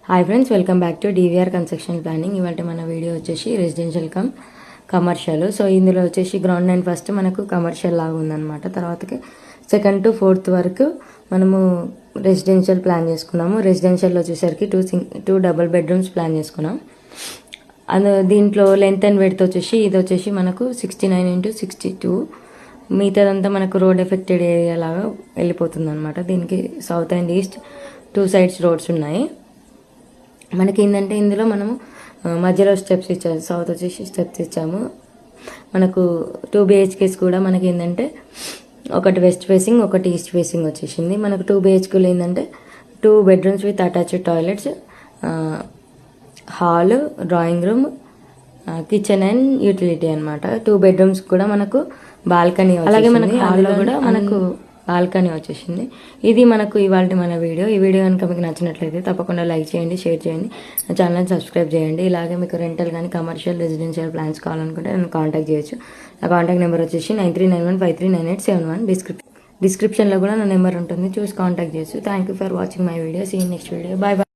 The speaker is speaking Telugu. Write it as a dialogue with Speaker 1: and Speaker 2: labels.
Speaker 1: Hi friends, welcome back to DVR construction planning. ఇవాళ మన వీడియో వచ్చేసి రెసిడెన్షియల్ కమ్ కమర్షియల్. సో ఇందులో వచ్చేసి గ్రౌండ్ అండ్ ఫస్ట్ మనకు కమర్షియల్ లాగా ఉందన్నమాట. తర్వాతకి 2nd to 4th వరకు మనము రెసిడెన్షియల్ ప్లాన్ చేసుకున్నాము. రెసిడెన్షియల్లో వచ్చేసరికి టూ డబుల్ బెడ్రూమ్స్ ప్లాన్ చేసుకున్నాం. దీంట్లో లెంత్ అండ్ వెడ్త్ వచ్చేసి ఇది వచ్చేసి మనకు 69x62. మిగతాదంతా మనకు రోడ్ ఎఫెక్టెడ్ ఏరియా లాగా వెళ్ళిపోతుంది అనమాట. దీనికి south and east 2 sides roads ఉన్నాయి. మనకి ఏంటంటే ఇందులో మనము మధ్యలో స్టెప్స్ ఇచ్చాము. సౌత్ వచ్చేసి స్టెప్స్ ఇచ్చాము. మనకు 2 BHKs కూడా మనకి ఏంటంటే ఒకటి వెస్ట్ ఫేసింగ్, ఒకటి ఈస్ట్ ఫేసింగ్ వచ్చేసింది. మనకు 2 BHKలు ఏంటంటే 2 bedrooms with attached toilets, hall, drawing room, kitchen and utility అనమాట. 2 bedrooms కూడా మనకు బాల్కనీ, అలాగే మనకు హాల్లో కూడా మనకు బాల్కనీ వచ్చేసింది. ఇది మనకు ఇవాళ మన వీడియో. ఈ వీడియో కనుక మీకు నచ్చినట్లయితే తప్పకుండా లైక్ చేయండి, షేర్ చేయండి, నా ఛానల్ని సబ్స్క్రైబ్ చేయండి. ఇలాగే మీకు రెంటల్ కానీ కమర్షియల్ రెసిడెన్షియల్ ప్లాన్స్ కావాలనుకుంటే నన్ను కాంటాక్ట్ చేయొచ్చు. నా కాంటాక్ట్ నెంబర్ వచ్చేసి 9391539871. డిస్క్రిప్షన్లో కూడా నా నెంబర్ ఉంటుంది, చూసి కాంటాక్ట్ చేయొచ్చు. Thank you for watching my video. See next video. Bye bye.